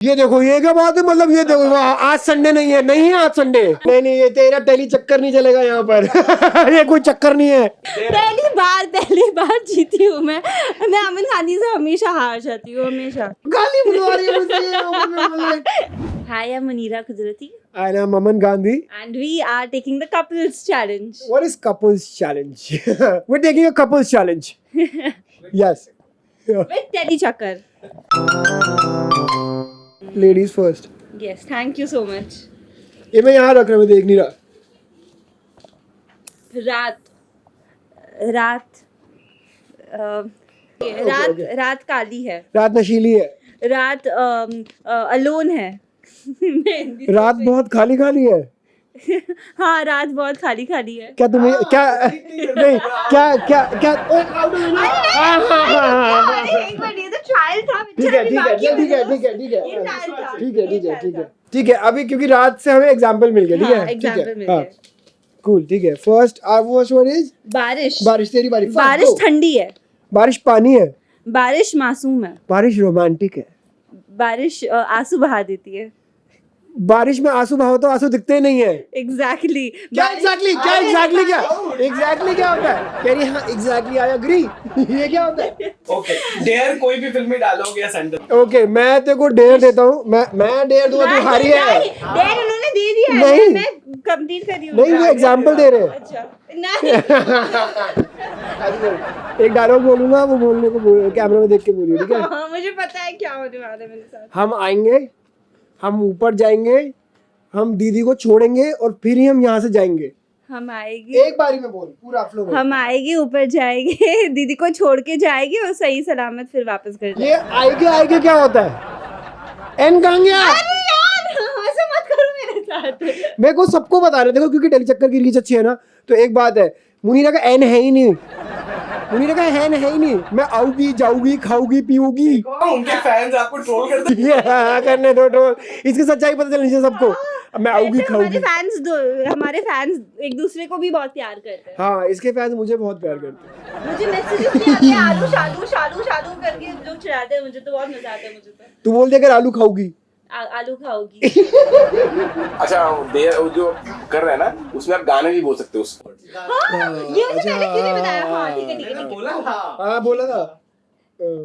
ये देखो, ये क्या बात है, मतलब ये देखो, आज संडे नहीं है, नहीं है आज संडे, नहीं ये तेरा टेली चक्कर नहीं चलेगा यहाँ पर। ये कोई चक्कर नहीं है। पहली बार जीती हूँ मैं अमन खानी से हमेशा हार जाती हूँ, हमेशा। गाली बुलवा रही है मुझे। Hi, I'm Munira Kudrati I am Aman Gandhi. and we are taking the couples challenge. What is couples challenge? We're taking a couples challenge. Yes. Yeah. With Teddy Chakkar. Ladies first. Yes, thank you so much. ये मैं यहाँ रख रहा हूँ, मैं देख नहीं रहा। रात काली है, रात नशीली है, रात अलोन है। रात बहुत खाली खाली है। हाँ, रात बहुत खाली खाली है। क्या तुम्हें क्या नहीं क्या एक बार ये तो ट्रायल था। ठीक है। अभी क्योंकि रात से हमें एग्जांपल मिल गया, ठीक है, एग्जांपल मिल गया। कूल, ठीक है। फर्स्ट वन इज बारिश। तेरी बारी। बारिश ठंडी है, बारिश पानी है, बारिश मासूम है, बारिश रोमांटिक है, बारिश आंसू बहा देती है। बारिश में आंसू बहाओ तो आंसू दिखते ही नहीं है। एग्जैक्टली क्या एग्जैक्टली क्या होता है? कह रही हाँ एग्जैक्टली, आई एग्री। ये क्या होता है? ओके, डेयर कोई भी फिल्म में डायलॉग या सेंटेंस। ओके, मैं तेरे को डेयर देता हूँ, मैं डेयर दूंगा, तू हारी है। डेयर उन्होंने दे दिया है, नहीं। मैं कंप्लीट कर रही हूँ। नहीं, वो एग्जांपल दे रहे हैं। अच्छा, नहीं। एक डायलॉग बोलूंगा, वो बोलने को कैमरा में देख के बोलिए, ठीक है? हाँ, मुझे पता है क्या होने वाला है मेरे साथ। हम आएंगे, हम ऊपर जाएंगे, हम दीदी को छोड़ेंगे और फिर ही हम यहाँ से जाएंगे। हम आएंगे, एक बारी में बोल, पूरा फ्लो में। हम आएंगे, ऊपर जाएंगे, दीदी को छोड़ के जाएंगे और सही सलामत फिर वापस कर जाएंगे। ये आएगे क्या होता है? एन कहाँ गया? अरे यार, ऐसा मत करो मेरे साथ। मेरे को सबको बता रहे, देखो क्योंकि टेली चक्कर की रीच अच्छी है ना, तो एक बात है, मुनीरा का एन है ही नहीं। मुनीरा का है ही नहीं। मैं आऊंगी, जाऊंगी, खाऊंगी, पीऊंगी। उनके फैंस आपको ट्रोल करते हैं। करने दो ट्रोल, इसकी सच्चाई पता चलनी चाहिए सबको। मैं आऊंगी, खाऊंगी। हमारे फैंस एक दूसरे को भी बहुत प्यार करते हैं। हाँ, इसके फैंस मुझे बहुत प्यार करते हैं। मुझे मैसेजेस भी आते हैं, आलू शालू शालू शालू करके लोग चिढ़ाते हैं मुझे, तो बहुत मजा आता है मुझे तो। तू बोल दे अगर आलू खाऊंगी, आलू खाओगी। अच्छा, जो कर रहे हैं ना, उसमें आप गाने भी बोल सकते हो उसको। ये मुझे पहले क्यों नहीं बताया? हाँ, ठीक है। हाँ बोला था।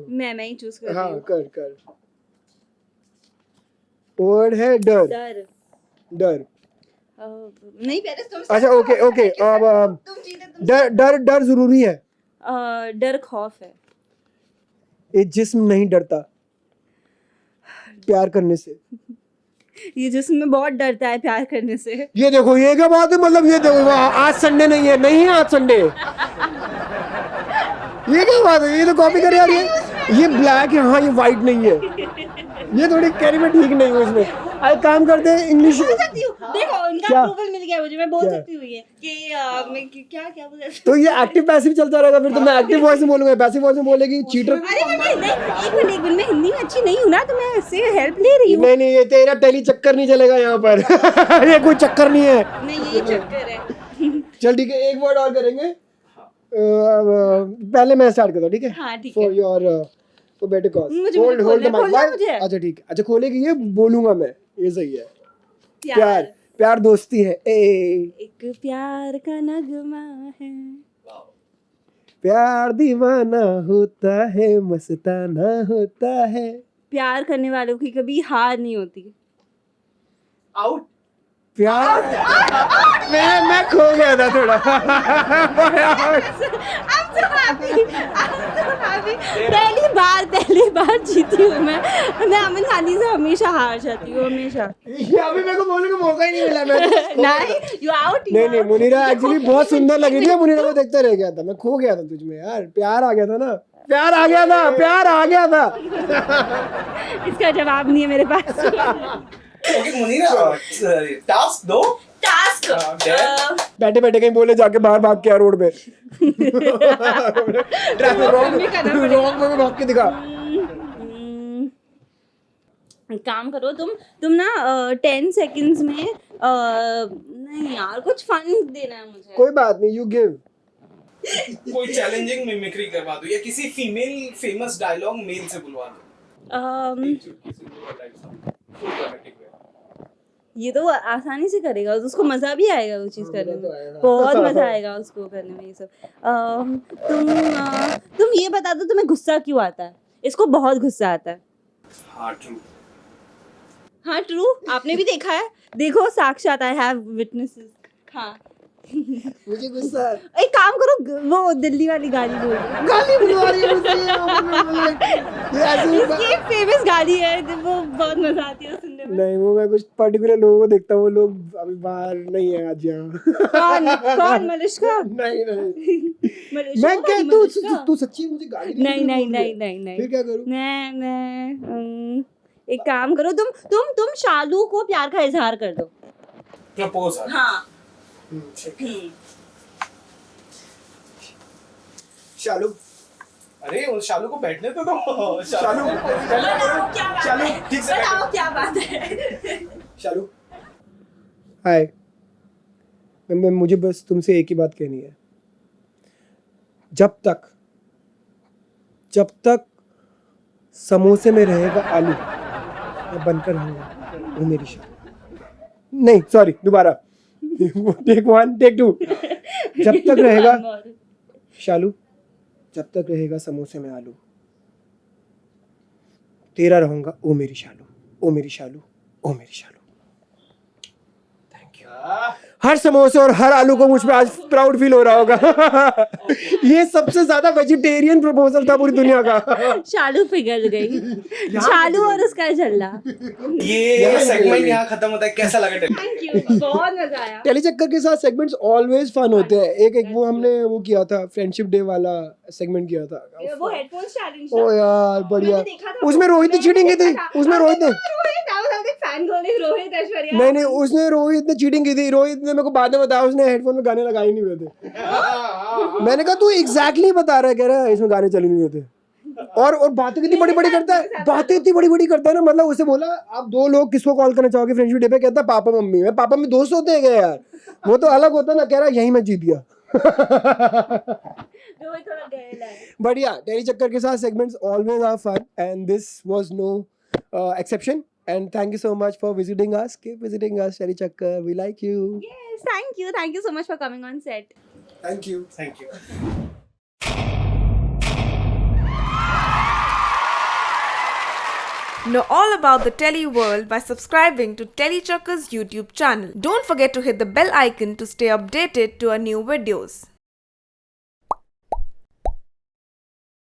मैं ही चूज कर रही हाँ, हूँ। कर। वर्ड है डर। नहीं, पहले तुम। अच्छा, ओके। अब डर जरूरी है। डर खौफ है। ये जिस्म नहीं डरता प्यार करने से। ये जिसमें बहुत डरता है प्यार करने से। ये देखो, ये क्या बात है, मतलब ये देखो, आज संडे नहीं है, नहीं है आज संडे। ये क्या बात है? ये तो कॉपी कर यार, ये ब्लैक है, हाँ ये व्हाइट नहीं है। ये थोड़ी कैरी में ठीक नहीं हूँ इसमें। आज काम करते हैं इंग्लिश। देखो, उनका अप्रूवल मिल गया मुझे, मैं बोल सकती हूँ ये कि मैं क्या बोल सकती हूँ। तो ये एक्टिव पैसिव चलता रहेगा, फिर तो मैं एक्टिव वॉइस में बोलूंगा, पैसिव वॉइस में बोलेगी चीटर। अरे नहीं, एक मिनट, मैं हिंदी में अच्छी नहीं हूँ ना, तो मैं इससे हेल्प ले रही हूँ। नहीं ये तेरा टेली चक्कर नहीं चलेगा यहाँ पर। ये कोई चक्कर नहीं है। नहीं, ये चक्कर है। चल ठीक है, एक वर्ड और करेंगे। पहले मैं स्टार्ट करता हूँ, ठीक है? हाँ, ठीक है। For your for better cause. मुझे होल्ड द खोलना माइक। मुझे। अच्छा ठीक है, अच्छा खोलेगी, ये बोलूंगा मैं, ये सही है। प्यार प्यार दोस्ती है। एक प्यार का नगमा है। प्यार दीवाना होता है, मस्ताना होता है। प्यार करने वालों की कभी हार नहीं होती। आउट। प्यार मैं खो गया था थोड़ा। पहली बार जीती हूँ मैं अमन खानी से हमेशा हार जाती हूँ, हमेशा। ये अभी मेरे को बोलने का मौका ही नहीं मिला। नहीं, you out, नहीं, मुनीरा एक्चुअली बहुत सुंदर लगी थी। मुनीरा को देखते रह गया था, मैं खो गया था तुझ में यार। प्यार आ गया था ना, प्यार आ गया था। इसका जवाब नहीं है मेरे पास। ओके मुनीरा, टास्क दो। बैठे कहीं बोले जाके बाहर भाग के रोड पे। ट्रैफिक रॉन्ग में भाग के दिखा। काम करो तुम ना 10 सेकंड्स में नहीं यार, कुछ फन देना है मुझे। कोई बात नहीं, यू गिव। कोई चैलेंजिंग मिमिक्री करवा दो, या किसी फीमेल फेमस डायलॉग मेल से बुलवा दो। ये तो वो आसानी से करेगा, उसको मजा भी आएगा वो चीज करने में, बहुत मजा आएगा उसको करने में ये सब। तुम ये बता दो तुम्हें गुस्सा क्यों आता है? इसको बहुत गुस्सा आता है। हाँ ट्रू, आपने भी देखा है, देखो साक्षात, आई हैव विटनेसेस। हाँ मुझे गुस्सा है। एक काम करो, वो दिल्ली वाली गाली बोल दो। गाली बुलवा रही है मुझे, ये ऐसे इसकी एक फेमस गाली है, वो बहुत मजा आती है सुनने में। नहीं, वो मैं कुछ पर्टिकुलर लोगों को देखता हूँ, वो लोग अभी बाहर नहीं है आज यहाँ। कौन मलिश्का? नहीं मलिश्का मैं क्या, तू सच्ची मुझे गाली दे रही है? नहीं फिर क्या करूँ? मैं एक काम करो, तुम शालू को प्यार का इजहार कर दो। प्रपोज। हाँ शालू, अरे उस शालू को बैठने तो दो। शालू, शालू ठीक से बताओ क्या बात है। शालू, हाय। मुझे बस तुमसे एक ही बात कहनी है, जब तक समोसे में रहेगा आलू, मैं बनकर रहूंगा वो मेरी शालू। नहीं सॉरी, दोबारा, टेक 1 टेक 2। जब तक रहेगा शालू, जब तक रहेगा समोसे में आलू, तेरा रहूंगा ओ मेरी शालू, ओ मेरी शालू, ओ मेरी शालू। Thank you. हर समोसे और हर आलू को मुझ पे आज प्राउड फील हो रहा होगा। ये सबसे ज्यादा वेजिटेरियन प्रपोजल था पूरी दुनिया का। शालू पिघल गई, शालू और उसका झल्ला। ये सेगमेंट यहाँ खत्म होता है, कैसा लगा? थैंक यू, बहुत मजा आया। टेली चक्कर के साथ सेगमेंट्स ऑलवेज फन होते हैं। एक वो हमने वो किया था, फ्रेंडशिप डे वाला सेगमेंट किया था, वो हेडफोन्स चैलेंज। ओ यार बढ़िया। मैंने देखा था, उसमें रोहित ने चीटिंग की थी, उसमें रोहित ने फैन गर्ल रोहित ऐश्वर्या। नहीं उसने रोहित ने चीटिंग की थी। रोहित ने मेरे को बाद में बताया, उसने हेडफोन में गाने लगाए नहीं हुए थे। मैंने कहा तू एग्जैक्टली बता रहा है, कह रहा है इसमें गाने चल नहीं रहे थे। और बातें कितनी बड़ी बड़ी करता है, बातें इतनी बड़ी बड़ी करता है ना। मतलब उसे बोला आप दो लोग किसको कॉल करना चाहोगे फ्रेंडशिप डे पे? कहता है पापा मम्मी। मैं पापा मम्मी दोस्त होते हैं क्या यार? वो तो अलग होता ना। कह रहा यही मैं जीत गया। बढ़िया। टेली चक्कर के साथ segments always are fun and this was no exception. And thank you so much for visiting us. Keep visiting us, Cherry Chakkar. We like you. Yes, thank you so much for coming on set. Thank you. Thank you. Know all about the Telly world by subscribing to Telly Chakkar's YouTube channel. Don't forget to hit the bell icon to stay updated to our new videos.